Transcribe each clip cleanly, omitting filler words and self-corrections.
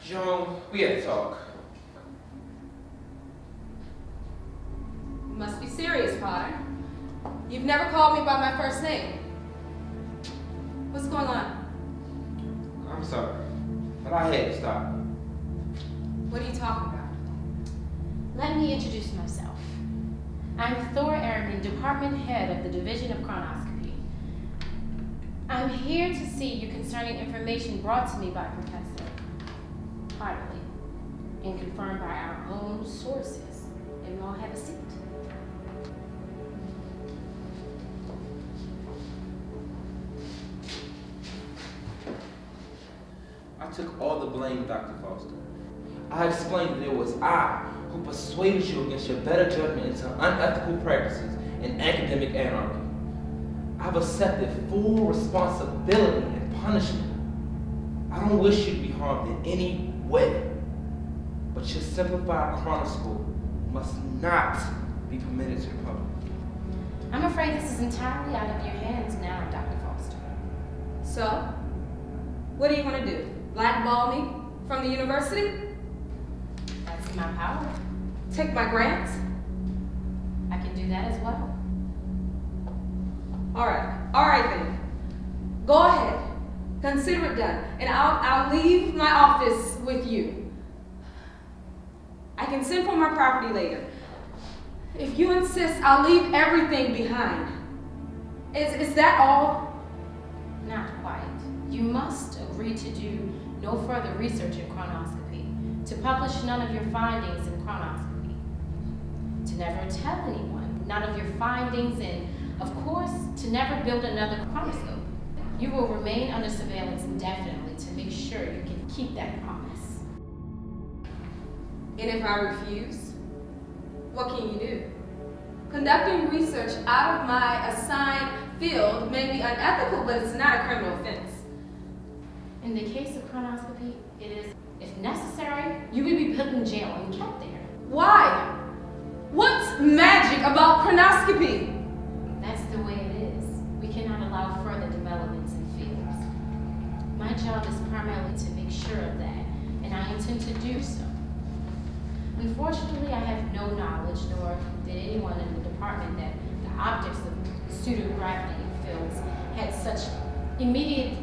Joan, we had to talk. You must be serious, Potter. You've never called me by my first name. What's going on? I'm sorry, but I had to stop. What are you talking about? Let me introduce myself. I'm Thor Ehrman, Department Head of the Division of Chronoscopy. I'm here to see you concerning information brought to me by Professor Potterley and confirmed by our own sources. And you all have a seat. I took all the blame, Dr. Foster. I explained that it was I who persuaded you against your better judgment into unethical practices and academic anarchy. I've accepted full responsibility and punishment. I don't wish you to be harmed in any way, but your simplified chronoscope must not be permitted to the public. I'm afraid this is entirely out of your hands now, Dr. Foster. So, what do you want to do? Blackball me from the university? That's in my power. Take my grants? I can do that as well. All right then. Go ahead. Consider it done, and I'll leave my office with you. I can send for my property later. If you insist, I'll leave everything behind. Is that all? Not quite. You must agree to do no further research in chronoscopy, to publish none of your findings in chronoscopy, to never tell anyone none of your findings, and of course, to never build another chronoscope. You will remain under surveillance indefinitely to make sure you can keep that promise. And if I refuse, what can you do? Conducting research out of my assigned field may be unethical, but it's not a criminal offense. In the case of chronoscopy, it is, if necessary, you will be put in jail and kept there. Why? What's magic about chronoscopy? That's the way it is. We cannot allow further developments in fields. My job is primarily to make sure of that, and I intend to do so. Unfortunately, I have no knowledge, nor did anyone in the department, that the optics of pseudogravity fields had such immediate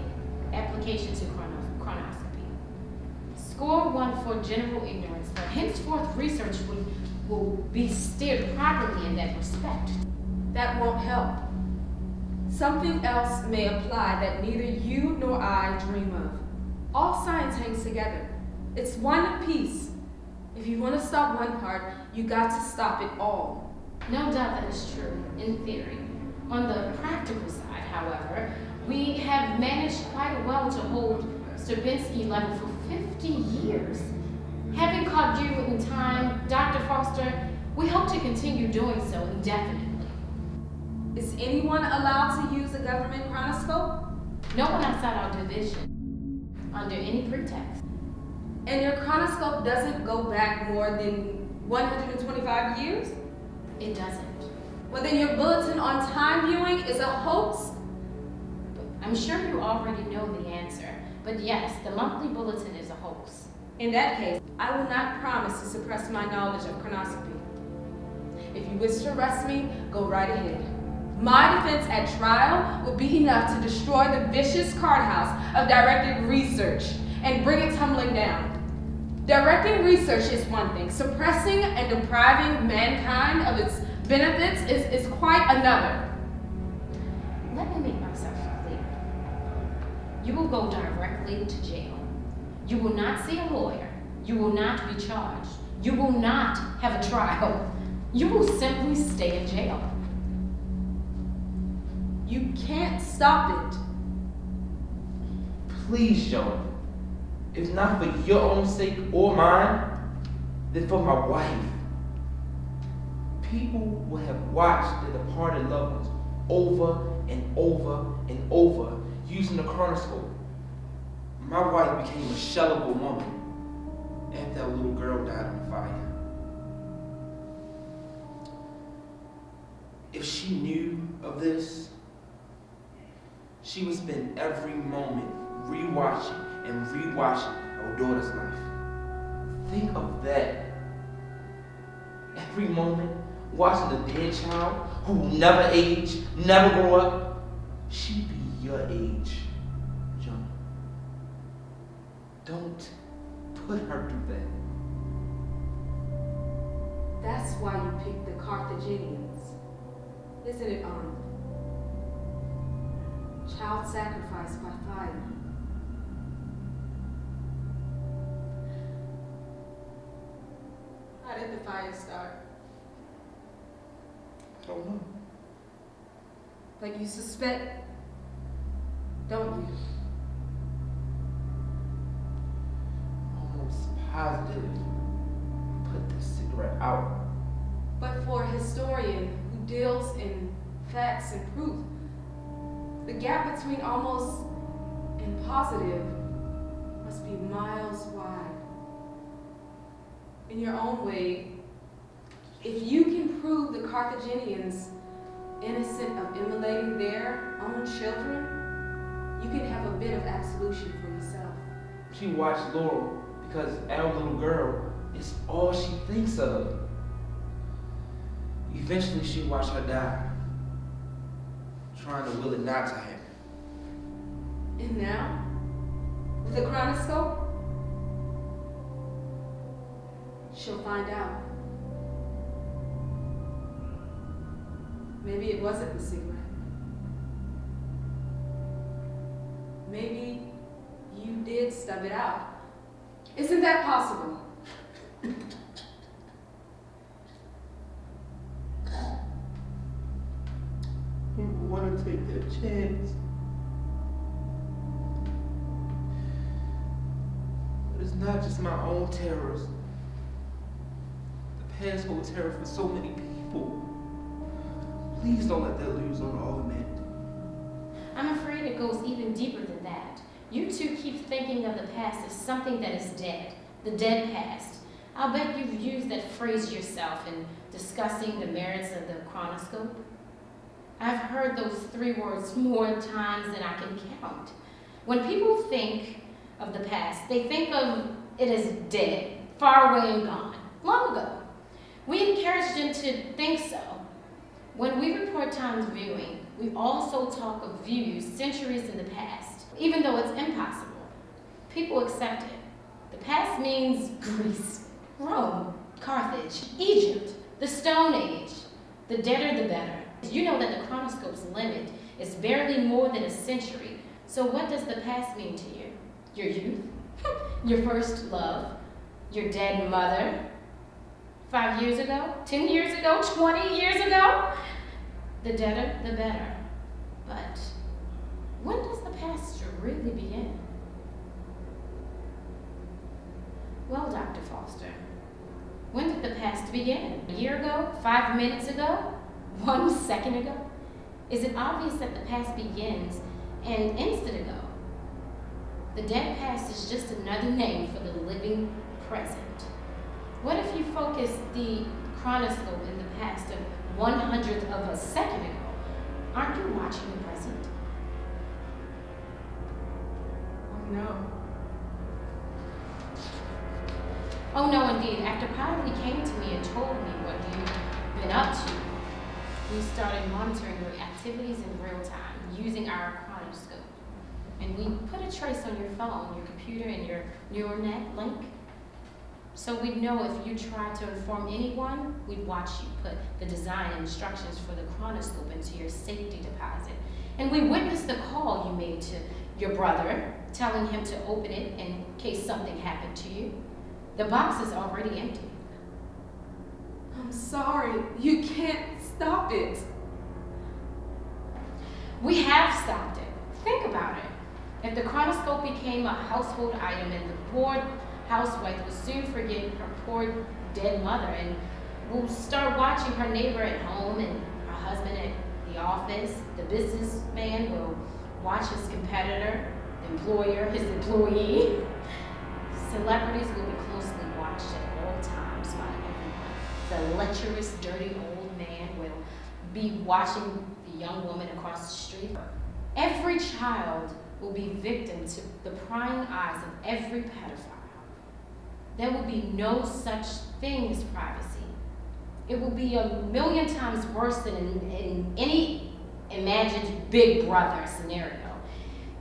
application to chronoscopy. Score 1 for general ignorance, but henceforth research will be steered properly in that respect. That won't help. Something else may apply that neither you nor I dream of. All science hangs together. It's one piece. If you want to stop one part, you got to stop it all. No doubt that is true, in theory. On the practical side, however, we have managed quite well to hold Stravinsky level for 50 years. Having caught you in time, Dr. Foster, we hope to continue doing so indefinitely. Is anyone allowed to use a government chronoscope? No one outside our division, under any pretext. And your chronoscope doesn't go back more than 125 years? It doesn't. Well, then your bulletin on time viewing is a hoax? I'm sure you already know the answer, but yes, the monthly bulletin is a hoax. In that case, I will not promise to suppress my knowledge of chronoscopy. If you wish to arrest me, go right ahead. My defense at trial will be enough to destroy the vicious card house of directed research and bring it tumbling down. Directing research is one thing. Suppressing and depriving mankind of its benefits is quite another. Let me make myself clear. You will go directly to jail. You will not see a lawyer. You will not be charged. You will not have a trial. You will simply stay in jail. You can't stop it. Please, Joan. If not for your own sake or mine, then for my wife. People will have watched their departed loved ones over and over and over using the chronoscope. My wife became a shell of a woman after that little girl died on fire. If she knew of this, she would spend every moment rewatching and rewatching our daughter's life. Think of that. Every moment, watching the dead child who will never age, never grow up, she'd be your age, Jonah. Don't put her through that. That's why you picked the Carthaginians, isn't it, Arnold? Child sacrifice by fire. How did the fire start? I don't know. But you suspect, don't you? Almost positive. Put the cigarette out. But for a historian who deals in facts and proof, the gap between almost and positive must be miles wide. In your own way, if you can prove the Carthaginians innocent of immolating their own children, you can have a bit of absolution for yourself. She watched Laurel because our little girl is all she thinks of. Eventually she'll watch her die, trying to will it not to happen. And now, with a chronoscope, she'll find out. Maybe it wasn't the cigarette. Maybe you did stub it out. Isn't that possible? People want to take their chance. But it's not just my own terrors. The past hold terror for so many people. Please don't let that lose on all humanity. I'm afraid it goes even deeper than that. You two keep thinking of the past as something that is dead, the dead past. I'll bet you've used that phrase yourself in discussing the merits of the chronoscope. I've heard those 3 words more times than I can count. When people think of the past, they think of it as dead, far away and gone, long ago. We encourage them to think so. When we report times viewing, we also talk of views centuries in the past, even though it's impossible. People accept it. The past means Greece, Rome, Carthage, Egypt, the Stone Age. The deader, the better. You know that the chronoscope's limit is barely more than a century. So what does the past mean to you? Your youth? Your first love? Your dead mother? 5 years ago? 10 years ago? 20 years ago? The deader, the better. But when does the past really begin? Well, Dr. Foster, when did the past begin? A year ago? 5 minutes ago? 1 second ago? Is it obvious that the past begins an instant ago? The dead past is just another name for the living present. What if you focus the chronoscope in the past of 1/100th of a second ago? Aren't you watching the present? Oh no. Oh no, indeed. After Potterley came to me and told me what you've been up to, we started monitoring your activities in real time using our chronoscope. And we put a trace on your phone, your computer, and your neural net link. So we'd know if you tried to inform anyone, we'd watch you put the design instructions for the chronoscope into your safety deposit. And we witnessed the call you made to your brother, telling him to open it in case something happened to you. The box is already empty. I'm sorry. You can't stop it. We have stopped it. Think about it. If the chronoscope became a household item and the poor housewife will soon forget her poor dead mother and will start watching her neighbor at home and her husband at the office, the businessman will watch his competitor, the employer, his employee. Celebrities will be closely watched at all times by everyone. The lecherous, dirty old man will be watching the young woman across the street. Every child will be victim to the prying eyes of every pedophile. there will be no such thing as privacy. It will be 1,000,000 times worse than in any imagined Big Brother scenario.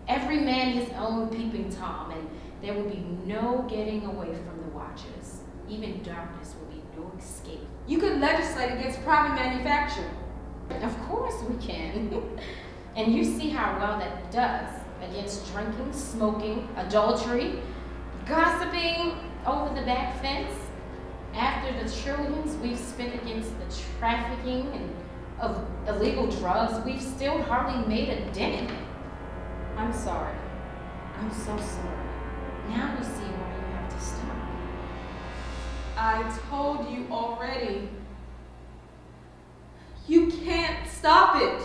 Every man his own peeping Tom, and there will be no getting away from the watchers. Even darkness will be no escape. You could legislate against private manufacture. Of course we can. And you see how well that does against drinking, smoking, adultery, gossiping over the back fence. After the trillions we've spent against the trafficking of illegal drugs, we've still hardly made a dent in it. I'm sorry. I'm so sorry. Now you see why you have to stop. I told you already. You can't stop it.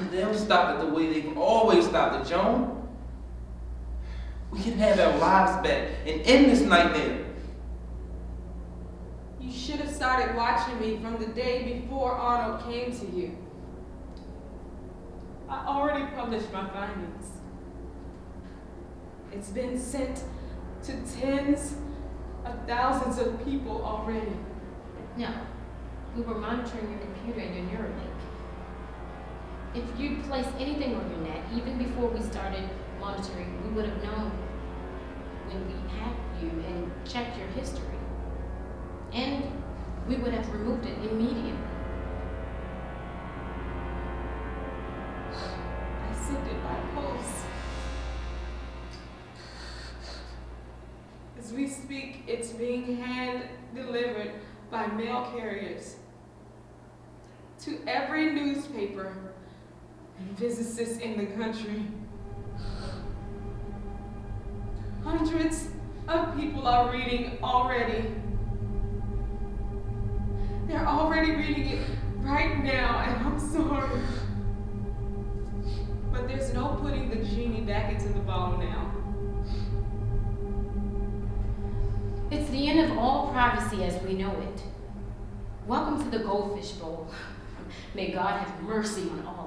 They'll stop it the way they've always stopped it, Joan. We can have our lives back and end this nightmare. You should have started watching me from the day before Arnold came to you. I already published my findings. It's been sent to tens of thousands of people already. No, we were monitoring your computer and your Neuralink. If you'd placed anything on your net, even before we started monitoring, we would have known when we hacked you and checked your history. And we would have removed it immediately. I sent it by post. As we speak, it's being hand-delivered by mail carriers to every newspaper and physicist in the country. Hundreds of people are reading already. They're already reading it right now, and I'm sorry. But there's no putting the genie back into the bottle now. It's the end of all privacy as we know it. Welcome to the Goldfish Bowl. May God have mercy on all.